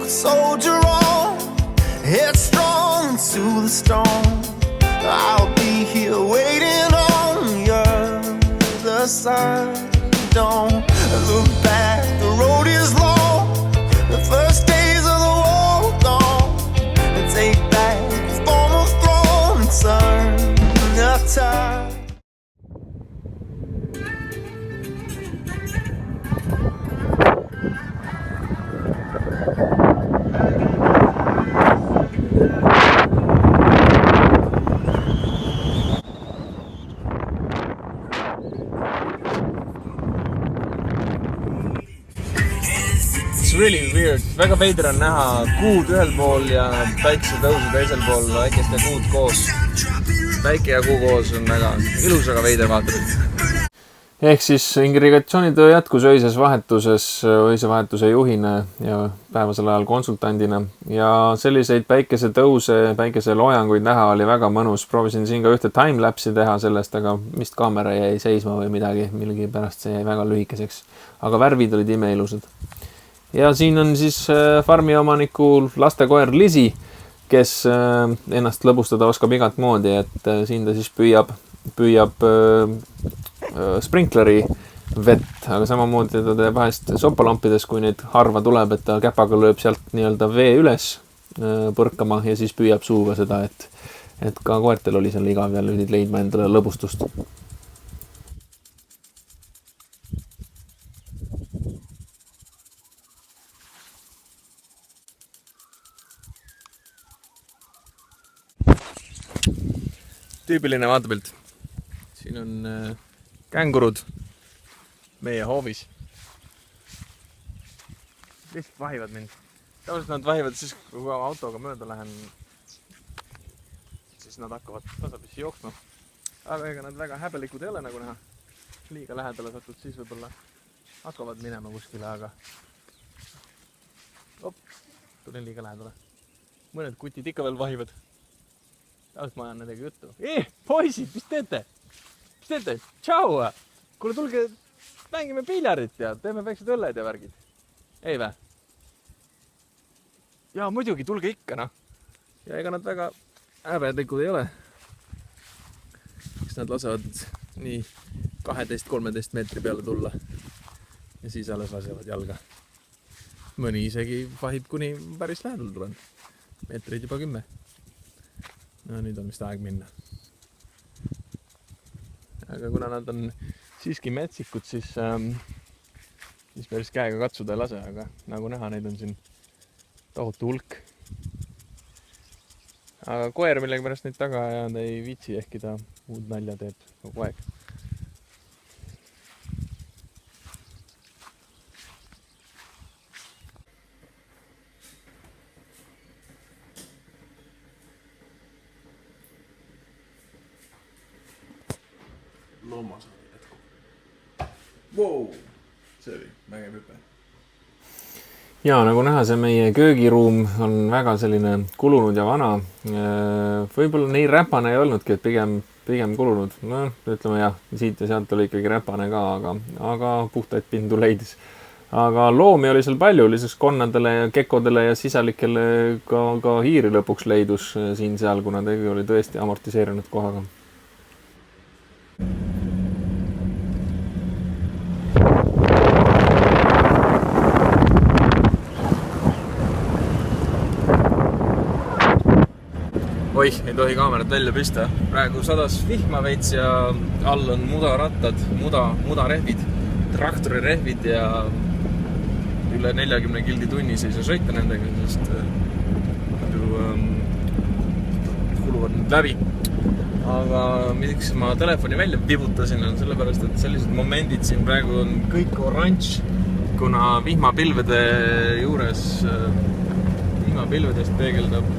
soldier on, headstrong into the storm. I'll be here waiting on the other side. Don't look back, the road is long. The first days of the war gone. Take back the former throne and turn the tide. Really weird. Väga veider on näha kuud ühel pool ja päikse tõusu teisel pool väikest ja kuud koos. Päike ja kuu koos on väga ilus, aga veider vaatamine. Ehk siis irrigatsioonitöö jätkus öise vahetuse juhina ja päevasel ajal konsultandina. Ja selliseid päikesetõuse, päikeseloojanguid näha oli väga mõnus. Proovisin siin ka ühte timelapsi teha sellest, aga vist kaamera jäi seisma või midagi. Millegi pärast see jäi väga lühikeseks. Aga värvid olid imeilusad. Ja siin on siis farmi omaniku lastekoer Lisi, kes ennast lõbustada oskab igat moodi, et siin ta siis püüab sprinkleri vett, aga samamoodi ta teeb vahest sopalampides, kui neid harva tuleb, et ta käpaga lööb sealt nii-öelda vee üles põrkama ja siis püüab suuga seda, et ka koertel oli seal igav ja lüdid leidma endale lõbustust. Tüüpiline vaatepilt. Siin on kängurud meie hoovis. Lihtsalt vahivad mind. Tavaliselt nad vahivad siis, kui autoga mööda lähen, siis nad hakkavad tasapisi jooksma. Aga ega nad väga häbelikud ei ole, nagu näha. Liiga lähedale satud, siis võib-olla hakkavad minema kuskile, aga tulin liiga lähedale. Mõned kutid ikka veel vahivad. Tavaliselt ma ajan nendega juttu. Poisid, mis teete? Mis teete? Tšau! Kuule, tulge, mängime piljarit ja teeme väiksed õlled ja värgid. Ei vä? Jaa, muidugi, tulge ikka, noh. Ja ega nad väga häbelikud ei ole. Eks nad lasevad nii 12-13 meetri peale tulla. Ja siis alles lasevad jalga. Mõni isegi vahib kuni päris lähedal tulen. Meetrid juba 10. No nüüd on vist aeg minna. Aga kuna nad on siiski metsikud, siis päris käega katsuda ei lase, aga nagu näha, neid on siin tohutu hulk. Aga koer millega pärast neid taga ajada ei viitsi, ehkki ta muud nalja teeb kogu aeg. Loomasaali jätkub. Wow! See oli mägev hüpe. Ja nagu näha, see meie köögiruum on väga selline kulunud ja vana. Võib-olla nii räpane ei olnudki, et pigem kulunud. No, ütleme jah, siit ja sealt oli ikkagi räpane ka, aga puhtaid pindu leidis. Aga loomi oli seal palju, lisaks konnadele ja kekodele ja sisalikele ka hiiri lõpuks leidus siin-seal, kuna tegi oli tõesti amortiseerinud kohaga. Oih, ei tohi kaamerat välja püsta. Praegu sadas vihma veits ja all on mudarattad, mudarehvid, traktorirehvid ja üle 40 kildi tunnis ei saa sõita nendega, sest kuluvad nüüd läbi. Aga miks ma telefoni välja vibutasin on sellepärast, et sellised momendid siin praegu on kõik oranž, kuna vihmapilvede juures, vihmapilvedest peegeldab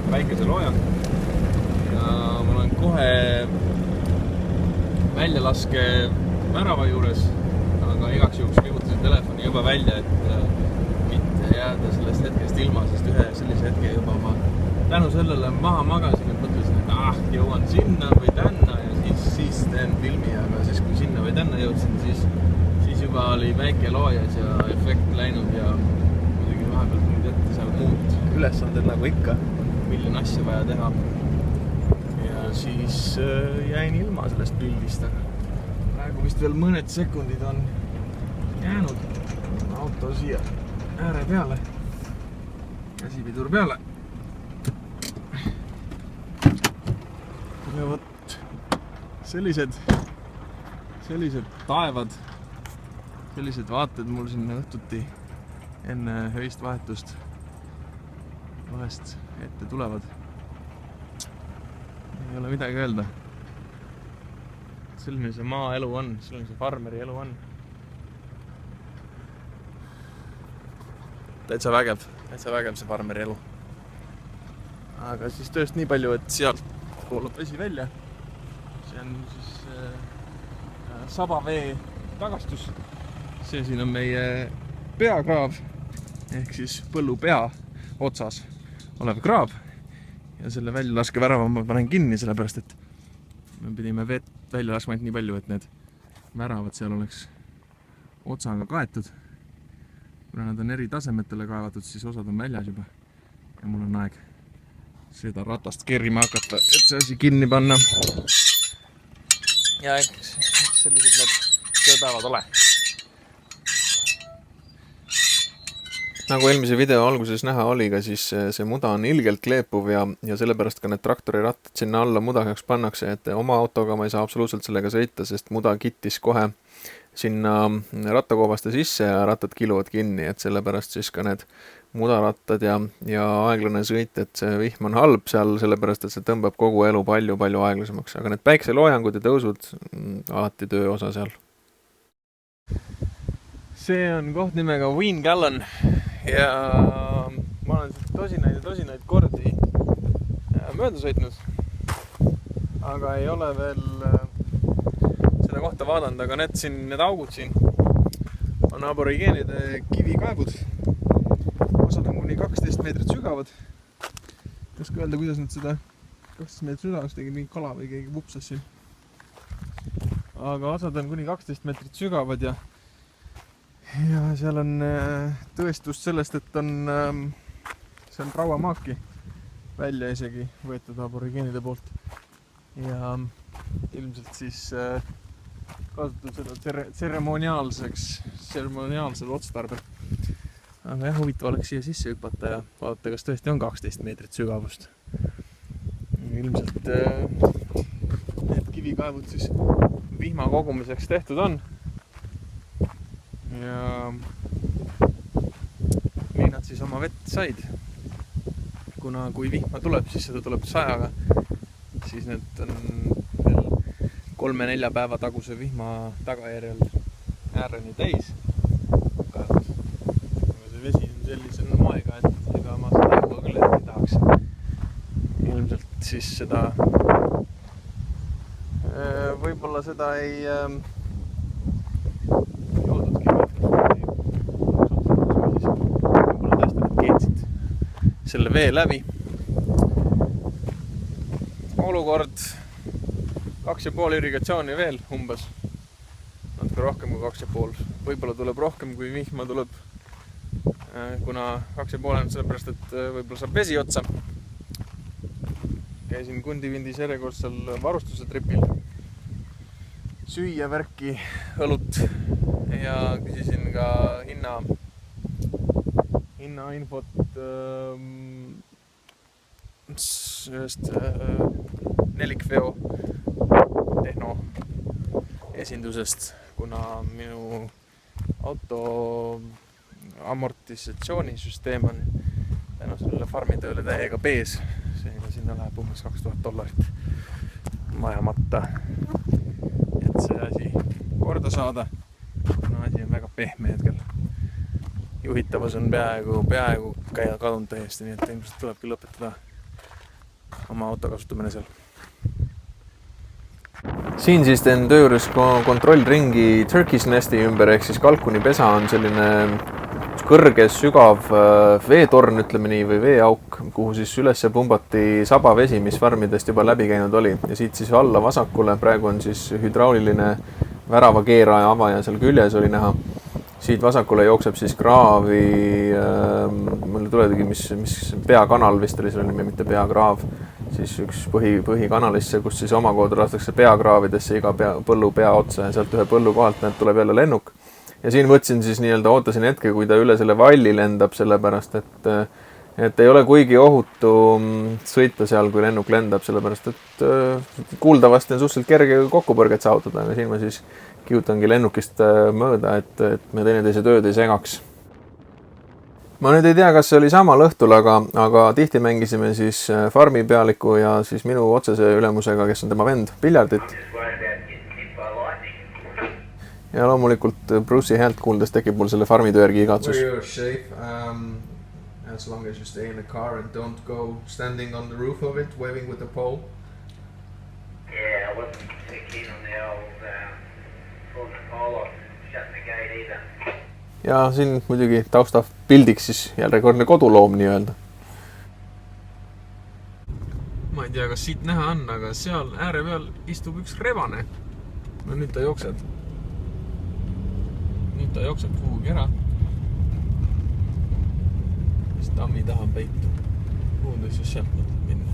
päikeseloojang ja ma olen kohe väljalaske värava juures, aga igaks juhuks vibutasin telefoni juba välja, et mitte jääda sellest hetkest ilma, sest ühe sellise hetke juba ma tänu sellele maha magasin, et mõtlesin, et jõuan sinna või tänna ja siis teen filmi, aga siis kui sinna või tänna jõudsin, siis juba oli väike loojas ja efekt läinud ja muidugi vahepealt tulid ette ülesanded nagu ikka, miljon asja vaja teha. Ja siis jäin ilma sellest pildist, aga praegu vist veel mõned sekundid on jäänud auto siia ääre peale, käsipidur peale. Ja võt sellised taevad, sellised vaated mul sinna õhtuti enne öist vahetust vahest ette tulevad. Ei ole midagi öelda. Selline see maaelu on, selline see farmeri elu on. Täitsa vägev see farmeri elu. Aga siis tööst nii palju, et sealt voolab vesi välja. See on siis sabavee tagastus. See siin on meie peakraav ehk siis põllu pea otsas olev kraav. Ja selle väljalaskevärava ma panen kinni, sellepärast et me pidime vett välja laskma nii palju, et need väravad seal oleks otsaga kaetud. Kuna nad on eri tasemetele kaevatud, siis osad on väljas juba. Ja mul on aeg seda ratast kerima hakata, et see asi kinni panna. Ja eks sellised need tööpäevad ole. Nagu eelmise video alguses näha oli ka, siis see muda on ilgelt kleepuv ja sellepärast ka need traktori rattad sinna alla mudahaks pannakse, et oma autoga ma ei saa absoluutselt sellega sõita, sest muda kittis kohe sinna rattakoobaste sisse ja rattad kiluvad kinni, et sellepärast siis ka need mudarattad ja aeglane sõit, et see vihm on halb seal, sellepärast et see tõmbab kogu elu palju aeglasemaks, aga need päikseloojangud ja tõusud alati töö osa seal. See on koht nimega Wiengallon ja ma olen tosinaid kordi mööda sõitnud, aga ei ole veel seda kohta vaadanud, aga need augud siin on aborigeenide kivikaebud. Osad on kuni 12 meetrit sügavad. Ei oska öelda, kuidas nad seda 12 meetrit sügavaks tegi mingi kala või keegi vupsas siin. Aga osad on kuni 12 meetrit sügavad ja seal on tõestust sellest, et see on rauamaaki välja isegi võetud aborigeenide poolt. Ja ilmselt siis kasutab seda tseremoniaalsel otstarbel. Aga jah, huvitav oleks siia sisse hüpata ja vaadata, kas tõesti on 12 meetrit sügavust. Ilmselt need kivikaevud siis vihma kogumiseks tehtud on. Ja nii nad siis oma vett said. Kuna kui vihma tuleb, siis seda tuleb sajaga, siis need on veel 3-4 päeva taguse vihma tagajärjel ääreni täis. See vesi on sellise moega, et ega ma seda juua küll ei tahaks. Ilmselt siis seda võib-olla seda ei joodudki. Võib-olla tõesti nad keetsid selle vee läbi. Olukord 2,5 irrigatsiooni veel umbes. Natuke rohkem kui 2,5. Võib-olla tuleb rohkem, kui vihma tuleb. Kuna 2,5 on sellepärast, et võib-olla saab vesi otsa. Käisin Kundivindis järjekordsel varustuse tripil. Süüa värki, õlut ja küsisin ka hinnainfot ühest Nelikveo tehno esindusest, kuna minu auto amortisatsioonisüsteem on tänu sellele farmitööle täiega pees. Seega sinna läheb umbes $2000 majamatta, et see asi korda saada. No, asi on väga pehme hetkel. Juhitavus on peaaegu kadunud täiesti, nii et ilmselt tulebki lõpetada oma auto kasutamine seal. Siin siis teen töö juures kontrollringi Turkish Nesti ümber, ehk siis kalkunipesa on selline kõrge, sügav veetorn, ütleme nii, või veeauk, kuhu siis üles pumbati sabavesi, mis farmidest juba läbi käinud oli. Ja siit siis alla vasakule, praegu on siis hüdrauliline väravakeeraja avaja seal küljes oli näha. Siit vasakule jookseb siis kraavi, mulle tuledagi, mis peakanal vist oli selle nimi, mitte peakraav, siis üks põhikanalisse, kus siis omakorda lastakse peakraavidesse iga põllu pea otsa ja sealt ühe põllu kohalt tuleb jälle lennuk. Ja siin võtsin siis ootasin hetke, kui ta üle selle valli lendab, sellepärast, et ei ole kuigi ohutu sõita seal, kui lennuk lendab, sellepärast, et kuuldavasti on suhteliselt kerge kokkupõrget saavutada, aga siin ma siis kihutangi lennukist mööda, et me teineteise tööd ei segaks. Ma nüüd ei tea, kas see oli samal õhtul, aga tihti mängisime siis farmi pealiku ja siis minu otsese ülemusega, kes on tema vend, piljardit. Ja loomulikult Bruce'i häält kuuldes tekib mul selle farmi töörgi igatsus. As long as you stay in the car and don't go standing on the roof of it, waving with the pole. Yeah, I wasn't too keen on the old pulling the pole off, shutting the gate either. Ja siin muidugi taustaf pildiks siis järjekordne koduloom nii-öelda. Ma ei tea, kas siit näha on, aga seal ääre peal istub üks rebane. No nüüd ta jookseb. Nüüd ta jookseb kuhugi ära. Siis tammi taha peitu. Kuhu ta siis sealt mõtleb minna?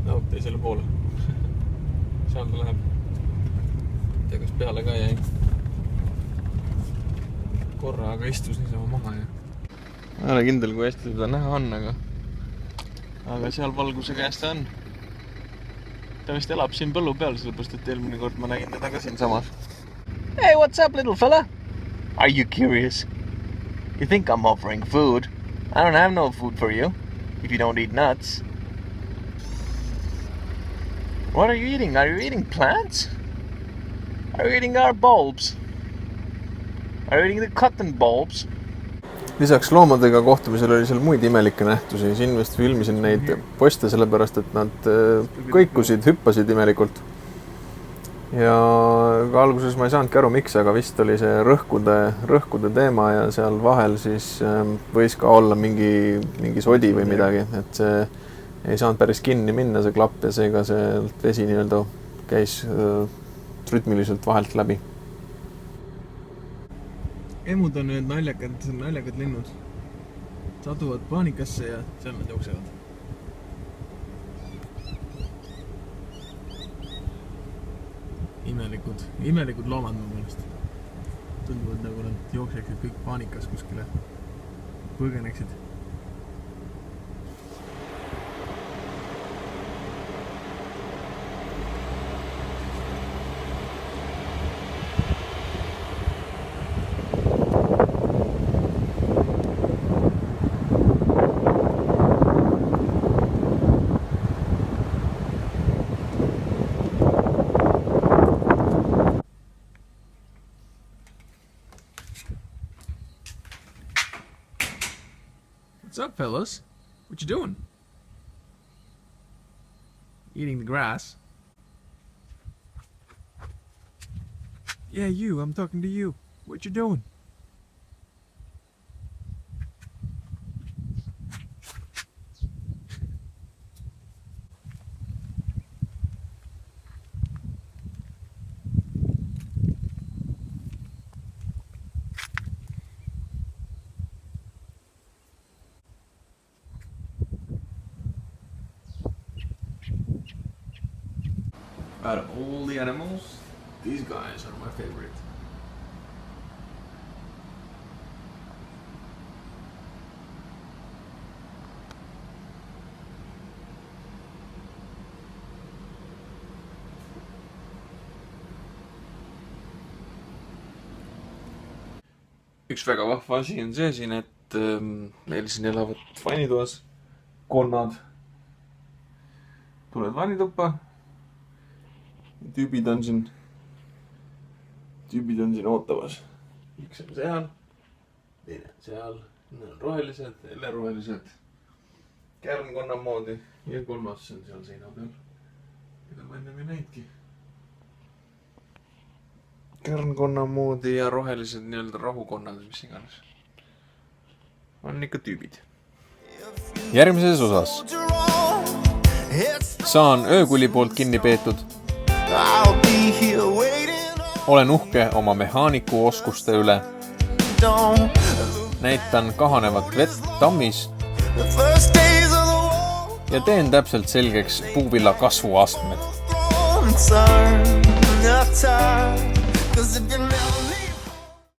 No, teisele poole. Seal ta läheb. Ei tea, kas peale ka jäi. Korra aga istus niisama maha ja ma ei ole kindel, kui hästi seda näha on, aga seal valguse käes ta on. Ta vist elab siin põllu peal, sellepärast, et eelmine kord ma nägin teda ka siin samas. Hey, what's up, little fella? Are you curious? You think I'm offering food? I don't have no food for you if you don't eat nuts. What are you eating? Are you eating plants? Are you eating our bulbs? Are you eating the cotton bulbs? Lisaks loomadega kohtumisel oli seal muid imelikke nähtusi. Siin vist filmisin neid poste sellepärast, et nad kõikusid, hüppasid imelikult. Ja ka alguses ma ei saanudki aru, miks, aga vist oli see rõhkude teema ja seal vahel siis võis ka olla mingi sodi või midagi, et see ei saanud päris kinni minna, see klapp ja seega see vesi nii-öelda käis rütmiliselt vahelt läbi. Emud on need naljakad linnud. Satuvad paanikasse ja seal nad jooksevad. Imelikud loomad mu meelest. Tunduvad nagu nad jookseksid kõik paanikas kuskile. Põgeneksid. What's up, fellas? What you doing? Eating the grass. Yeah, you. I'm talking to you. What you doing? Out of all the animals, these guys are my favorite. Üks väga vahva asi on see siin, et meil siin elavad vannitoas konnad. Tuled vannituppa. Tüübid on siin ootamas. Üks on seal, teine on seal, need on rohelised, jälle rohelised, kärnkonna moodi ja kolmas on seal seina peal. Mida ma ennem ei näidki. Kärnkonna moodi ja rohelised nii-öelda rahukonnad, mis iganes. On ikka tüübid. Järgmises osas saan öökuli poolt kinni peetud. Olen uhke oma mehaaniku oskuste üle. näitan kahanevat vett tammis The first days of the war ja teen täpselt selgeks puuvilla kasvuastmed. and sun.